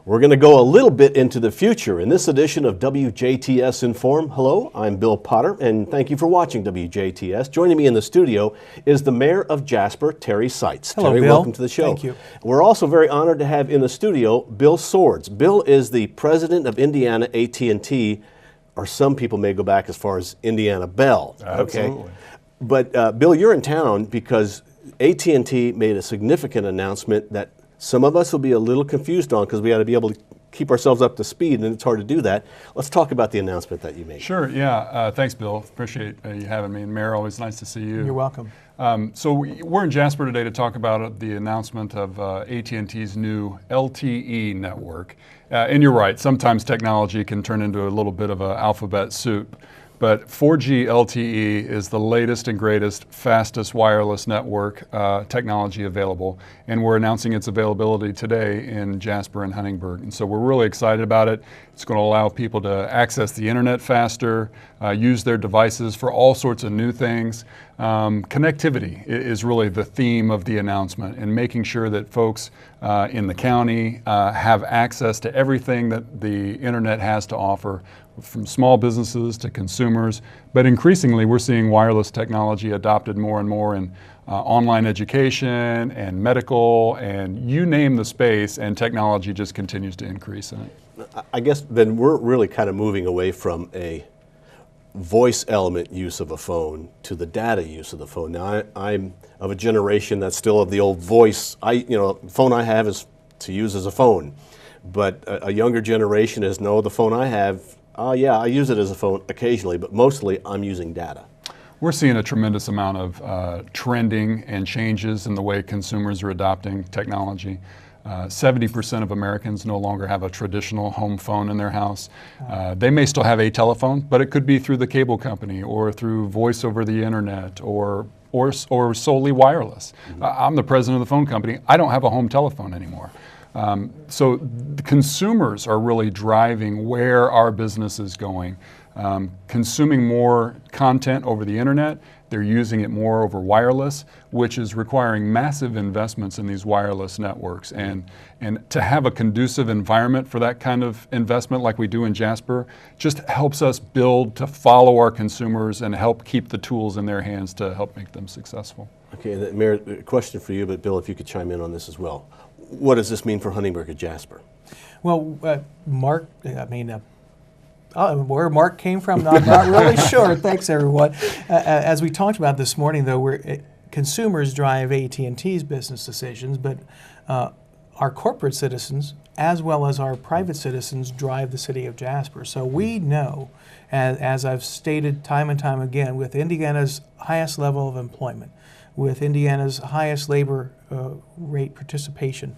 We're going to go a little bit into the future in this edition of WJTS in.form. Hello, I'm Bill Potter, and thank you for watching WJTS. Joining me in the studio is the Mayor of Jasper, Terry Seitz. Hello, Terry, Bill. welcome to the show. Thank you. We're also very honored to have in the studio Bill Soards. Bill is the president of Indiana AT&T, or some people may go back as far as Indiana Bell. Absolutely. Okay? But Bill, you're in town because AT&T made a significant announcement that some of us will be a little confused on because we got to be able to keep ourselves up to speed, and it's hard to do that. Let's talk about the announcement that you made. Sure, yeah. Thanks, Bill. Appreciate you having me. And Mayor, always nice to see you. You're welcome. So we're in Jasper today to talk about the announcement of AT&T's new LTE network. And you're right, sometimes technology can turn into a little bit of an alphabet soup. But 4G LTE is the latest and greatest, fastest wireless network technology available. And we're announcing its availability today in Jasper and Huntingburg. And so we're really excited about it. It's going to allow people to access the internet faster, use their devices for all sorts of new things. Connectivity is really the theme of the announcement, and making sure that folks in the county have access to everything that the internet has to offer, from small businesses to consumers. But increasingly, we're seeing wireless technology adopted more and more in online education and medical, and you name the space, and technology just continues to increase in it. I guess then we're really kind of moving away from a voice element use of a phone to the data use of the phone. Now, I'm of a generation that's still of the old voice. The phone I have is to use as a phone, but a younger generation is, no, the phone I have, yeah, I use it as a phone occasionally, but mostly I'm using data. We're seeing a tremendous amount of trending and changes in the way consumers are adopting technology. 70% of Americans no longer have a traditional home phone in their house. They may still have a telephone, but it could be through the cable company or through voice over the internet or solely wireless. Mm-hmm. I'm the president of the phone company. I don't have a home telephone anymore. So the consumers are really driving where our business is going. Consuming more content over the internet, they're using it more over wireless, which is requiring massive investments in these wireless networks. And to have a conducive environment for that kind of investment like we do in Jasper just helps us build to follow our consumers and help keep the tools in their hands to help make them successful. Okay, Mayor, a question for you, but Bill, if you could chime in on this as well. What does this mean for Huntingburg and Jasper? Well, Mark, where Mark came from, not really sure. Thanks, everyone. As we talked about this morning, though, consumers drive AT&T's business decisions, but our corporate citizens, as well as our private citizens, drive the city of Jasper. So we know, as I've stated time and time again, with Indiana's highest level of employment, with Indiana's highest labor rate participation,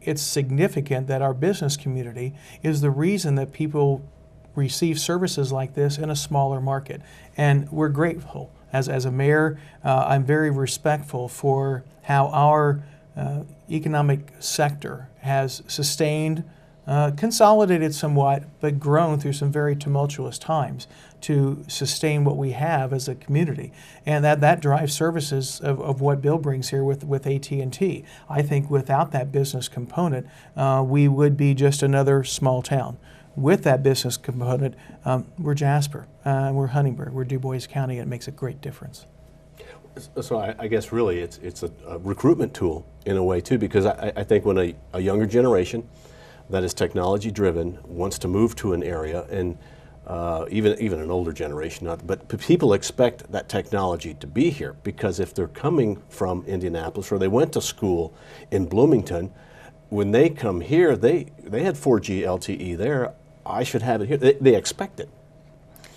it's significant that our business community is the reason that people receive services like this in a smaller market. And we're grateful. As a mayor, I'm very respectful for how our economic sector has sustained, consolidated somewhat, but grown through some very tumultuous times to sustain what we have as a community. And that drives services of what Bill brings here with AT&T. I think without that business component, we would be just another small town. With that business component, we're Jasper, we're Huntingburg, we're Du Bois County, and it makes a great difference. So I guess really it's a recruitment tool in a way too, because I think when a younger generation that is technology driven wants to move to an area, and even an older generation, but people expect that technology to be here, because if they're coming from Indianapolis or they went to school in Bloomington, when they come here, they had 4G LTE there. I should have it here. They expect it.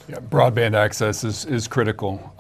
Yeah, broadband access is critical.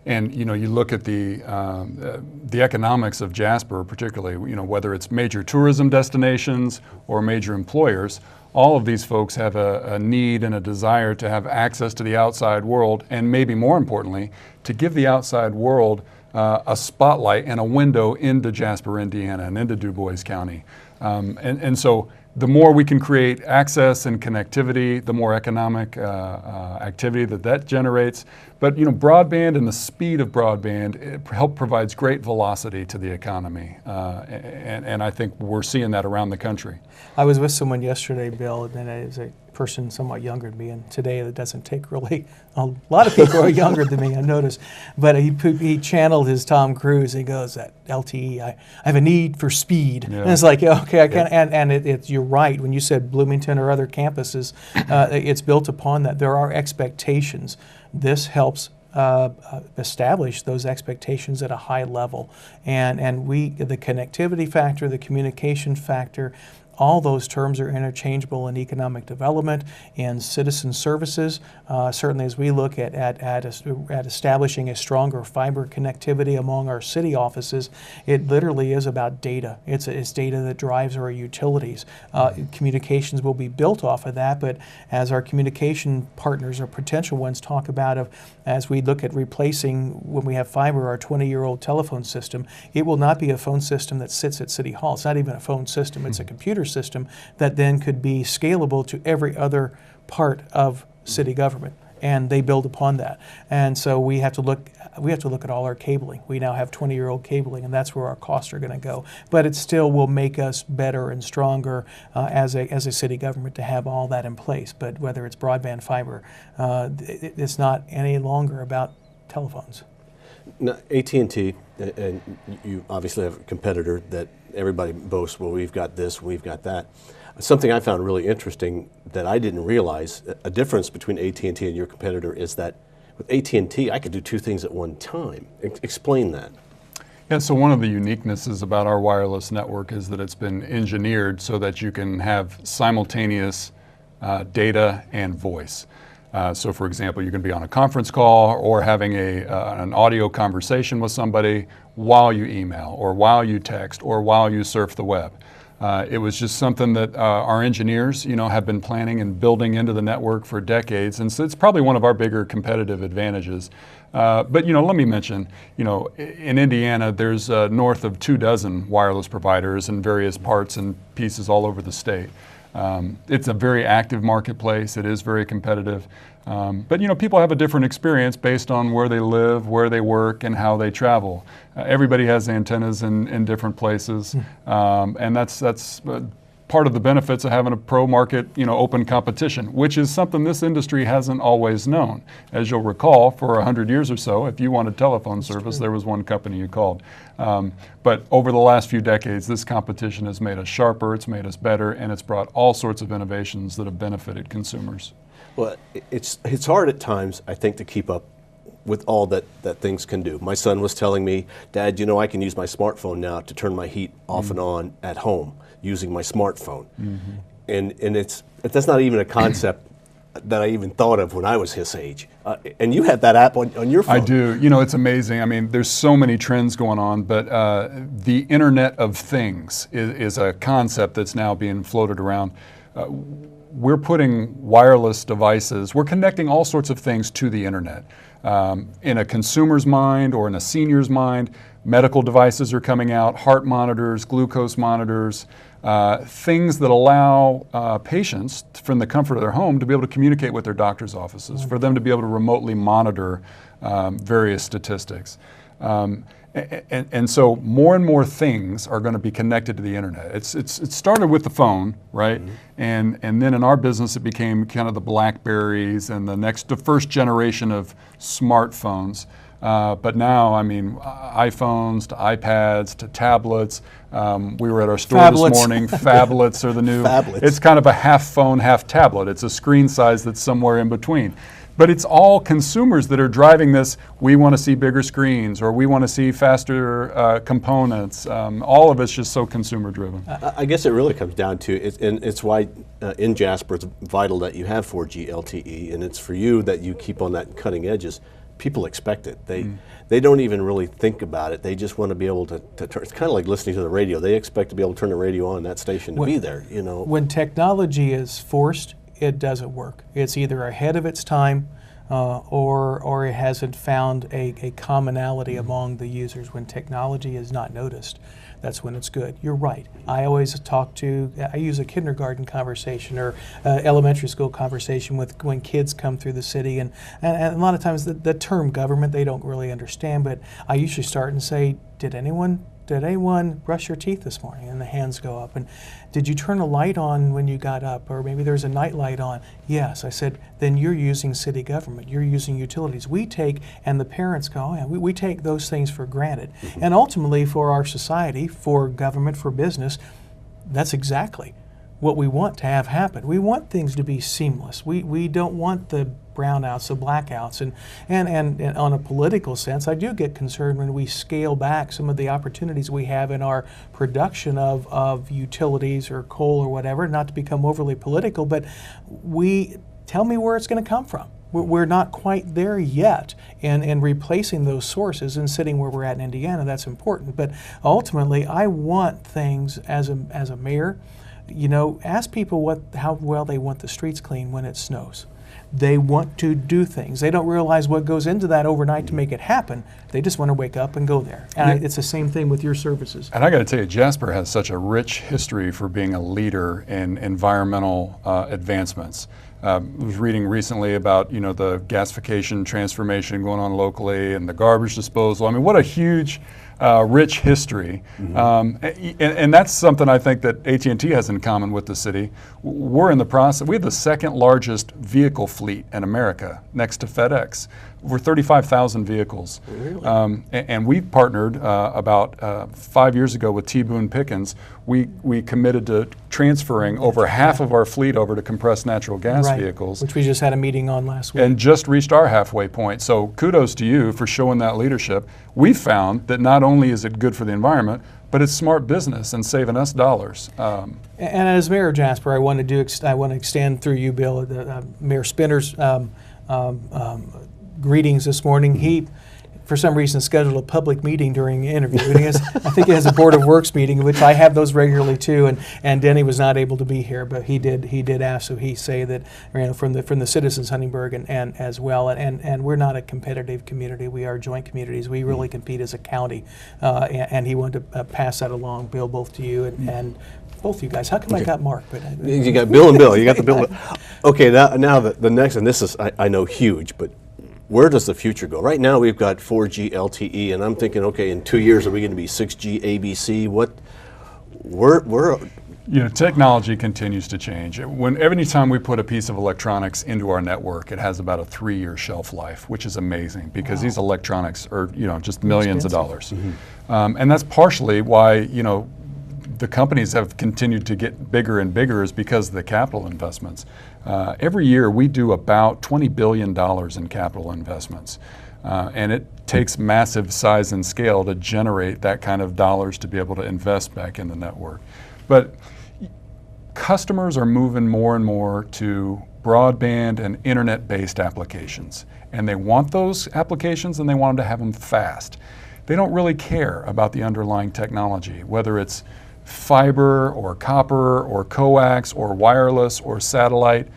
And you look at the economics of Jasper, particularly, whether it's major tourism destinations or major employers, all of these folks have a need and a desire to have access to the outside world, and maybe more importantly, to give the outside world a spotlight and a window into Jasper, Indiana, and into Du Bois County. And so the more we can create access and connectivity, the more economic activity that generates. But broadband and the speed of broadband provides great velocity to the economy, and I think we're seeing that around the country. I was with someone yesterday, Bill, and it was a person somewhat younger than me, and today that doesn't take really, a lot of people are younger than me, I noticed, but he channeled his Tom Cruise. He goes, that LTE, I have a need for speed. Yeah. And it's like, okay, I can't, and you're right, when you said Bloomington or other campuses, it's built upon that. There are expectations. This helps establish those expectations at a high level. And the connectivity factor, the communication factor, all those terms are interchangeable in economic development and citizen services. Certainly, as we look at establishing a stronger fiber connectivity among our city offices, it literally is about data. It's data that drives our utilities. Communications will be built off of that, but as our communication partners or potential ones talk about, as we look at replacing, when we have fiber, our 20-year-old telephone system, it will not be a phone system that sits at City Hall. It's not even a phone system. It's a computer system that then could be scalable to every other part of city government, and they build upon that. And so we have to look at all our cabling. We now have 20-year-old cabling, and that's where our costs are going to go. But it still will make us better and stronger as a city government to have all that in place. But whether it's broadband, fiber, it's not any longer about telephones. Now, AT&T, and you obviously have a competitor that everybody boasts, well, we've got this, we've got that. Something I found really interesting that I didn't realize, a difference between AT&T and your competitor is that with AT&T, I could do two things at one time. Explain that. Yeah, so one of the uniquenesses about our wireless network is that it's been engineered so that you can have simultaneous data and voice. So for example, you can be on a conference call or having an audio conversation with somebody while you email or while you text or while you surf the web. It was just something that our engineers, have been planning and building into the network for decades, and so it's probably one of our bigger competitive advantages. But let me mention, in Indiana, there's north of 24 wireless providers in various parts and pieces all over the state. It's a very active marketplace. It is very competitive. But people have a different experience based on where they live, where they work, and how they travel. Everybody has antennas in different places, and that's part of the benefits of having a pro-market, open competition, which is something this industry hasn't always known. As you'll recall, for 100 years or so, if you wanted telephone service, there was one company you called. But over the last few decades, this competition has made us sharper, it's made us better, and it's brought all sorts of innovations that have benefited consumers. Well, it's hard at times, I think, to keep up with all that things can do. My son was telling me, Dad, I can use my smartphone now to turn my heat off and on at home using my smartphone. And that's not even a concept that I even thought of when I was his age. And you have that app on your phone. I do. It's amazing. I mean, there's so many trends going on, but the Internet of Things is a concept that's now being floated around. We're putting wireless devices, we're connecting all sorts of things to the internet. In a consumer's mind or in a senior's mind, medical devices are coming out, heart monitors, glucose monitors, things that allow patients from the comfort of their home to be able to communicate with their doctor's offices, for them to be able to remotely monitor various statistics. And so more and more things are going to be connected to the internet. It started with the phone, right? And then in our business it became kind of the BlackBerries and the first generation of smartphones. But now, I mean, iPhones to iPads to tablets. We were at our store Phablets. this morning. Phablets are the new. Phablets. It's kind of a half phone, half tablet. It's a screen size that's somewhere in between. But it's all consumers that are driving this. We want to see bigger screens, or we want to see faster components. All of it's just so consumer driven. I guess it really comes down to, and it's why in Jasper it's vital that you have 4G LTE, and it's for you that you keep on that cutting edges. People expect it. They don't even really think about it. They just want to be able to turn. It's kind of like listening to the radio. They expect to be able to turn the radio on that station to be there. When technology is forced, it doesn't work. It's either ahead of its time, or it hasn't found a commonality among the users. When technology is not noticed, that's when it's good. You're right. I always I use a kindergarten conversation or elementary school conversation with when kids come through the city, and a lot of times the term government they don't really understand, but I usually start and say, did anyone brush your teeth this morning? And the hands go up. And did you turn a light on when you got up? Or maybe there's a night light on. Yes. I said, then you're using city government. You're using utilities. We take, and the parents go, oh, yeah, we take those things for granted. Mm-hmm. And ultimately for our society, for government, for business, that's exactly what we want to have happen. We want things to be seamless. We don't want the brownouts, the blackouts, and on a political sense, I do get concerned when we scale back some of the opportunities we have in our production of utilities or coal or whatever, not to become overly political, but tell me where it's going to come from. We're not quite there yet in replacing those sources and sitting where we're at in Indiana. That's important. But ultimately, I want things as a mayor, ask people how well they want the streets clean when it snows. They want to do things. They don't realize what goes into that overnight to make it happen. They just want to wake up and go there. And it's the same thing with your services. And I got to tell you, Jasper has such a rich history for being a leader in environmental advancements. I was reading recently about the gasification transformation going on locally and the garbage disposal. I mean, what a huge, rich history. Mm-hmm. And that's something I think that AT&T has in common with the city. We're in the process. We have the second largest vehicle fleet in America, next to FedEx. We're 35,000 vehicles. Really? And we partnered about 5 years ago with T. Boone Pickens. We committed to transferring over half of our fleet over to compressed natural gas vehicles. Which we just had a meeting on last week. And just reached our halfway point. So kudos to you for showing that leadership. We found that not only is it good for the environment, but it's smart business and saving us dollars. And as Mayor of Jasper, I want to extend through you, Bill, Mayor Spinner's greetings this morning. He, for some reason, scheduled a public meeting during the interview. And I think he has a Board of Works meeting, which I have those regularly too. And Denny was not able to be here, but he did ask. So he say that from the citizens Huntingburg and as well. And we're not a competitive community. We are joint communities. We really compete as a county. And he wanted to pass that along, Bill, both to you and both of you guys. How come I got Mark? But you got Bill and Bill. You got the Bill. Okay, now the next, and this is I know huge, but where does the future go? Right now we've got 4G LTE, and I'm thinking, okay, in 2 years are we going to be 6G ABC? Technology continues to change. Every time we put a piece of electronics into our network, it has about a 3-year shelf life, which is amazing because these electronics are just millions of dollars. Mm-hmm. And that's partially why the companies have continued to get bigger and bigger is because of the capital investments. Every year we do about $20 billion in capital investments. And it takes massive size and scale to generate that kind of dollars to be able to invest back in the network. But customers are moving more and more to broadband and internet-based applications. And they want those applications and they want them to have them fast. They don't really care about the underlying technology, whether it's fiber or copper or coax or wireless or satellite.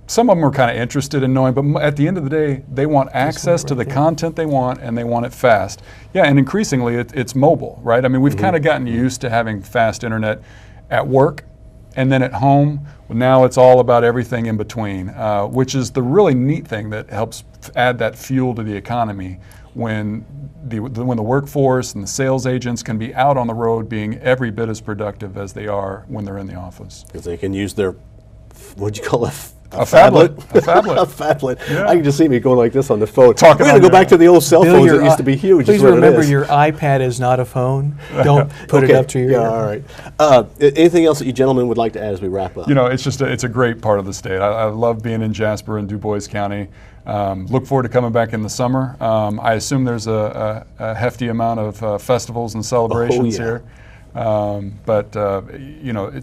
Some of them are kind of interested in knowing, but at the end of the day, they want access to the content they want and they want it fast. Yeah, and increasingly it's mobile, right? I mean, we've kind of gotten used to having fast internet at work and then at home. Well, now it's all about everything in between, which is the really neat thing that helps add that fuel to the economy when the workforce and the sales agents can be out on the road being every bit as productive as they are when they're in the office. Because they can use their, what'd you call it? A phablet. A phablet. A phablet. Yeah. I can just see me going like this on the phone. We're going to go back to the old cell phones that used to be huge. Please remember your iPad is not a phone. Don't put it up to your ear. All right. Anything else that you gentlemen would like to add as we wrap up? It's a great part of the state. I love being in Jasper and Du Bois County. Look forward to coming back in the summer. I assume there's a hefty amount of festivals and celebrations here. It's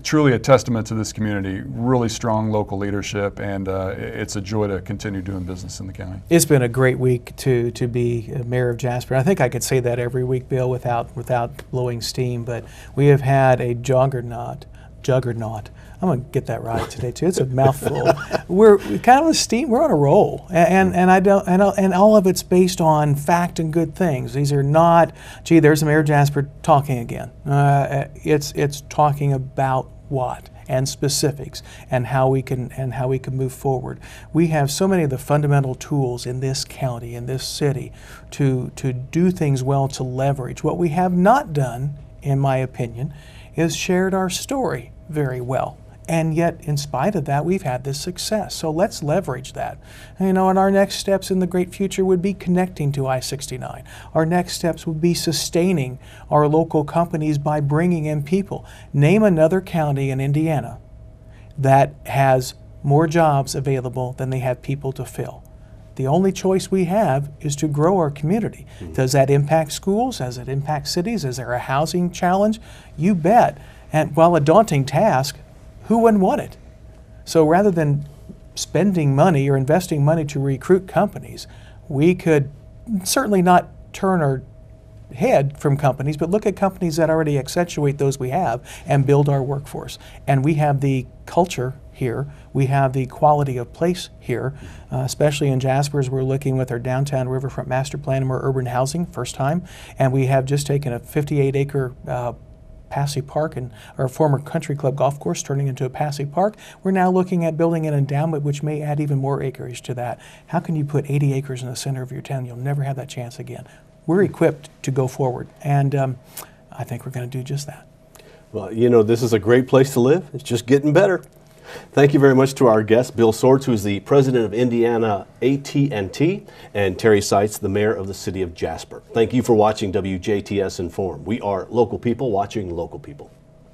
truly a testament to this community, really strong local leadership, and it's a joy to continue doing business in the county. It's been a great week to be mayor of Jasper. I think I could say that every week, Bill, without blowing steam, but we have had a juggernaut juggernaut. I'm going to get that right today too. It's a mouthful. We're kind of a steam. We're on a roll, and all of it's based on fact and good things. These are not, gee, there's Mayor Jasper talking again. It's talking about what and specifics and how we can move forward. We have so many of the fundamental tools in this county, in this city, to do things well, to leverage. What we have not done, in my opinion, is shared our story very well. And yet, in spite of that, we've had this success. So let's leverage that. And our next steps in the great future would be connecting to I-69. Our next steps would be sustaining our local companies by bringing in people. Name another county in Indiana that has more jobs available than they have people to fill. The only choice we have is to grow our community. Does that impact schools? Does it impact cities? Is there a housing challenge? You bet. And while a daunting task, who wouldn't want it? So rather than spending money or investing money to recruit companies, we could certainly not turn our head from companies, but look at companies that already accentuate those we have and build our workforce. And we have the culture here. We have the quality of place here, especially in Jasper as we're looking with our downtown riverfront master plan and more urban housing, first time. And we have just taken a 58-acre Passy Park and our former country club golf course turning into a Passy Park. We're now looking at building an endowment which may add even more acreage to that. How can you put 80 acres in the center of your town? You'll never have that chance again. We're equipped to go forward, and I think we're going to do just that. Well, this is a great place to live. It's just getting better. Thank you very much to our guest, Bill Soards, who is the president of Indiana AT&T, and Terry Seitz, the mayor of the city of Jasper. Thank you for watching WJTS in.form. We are local people watching local people.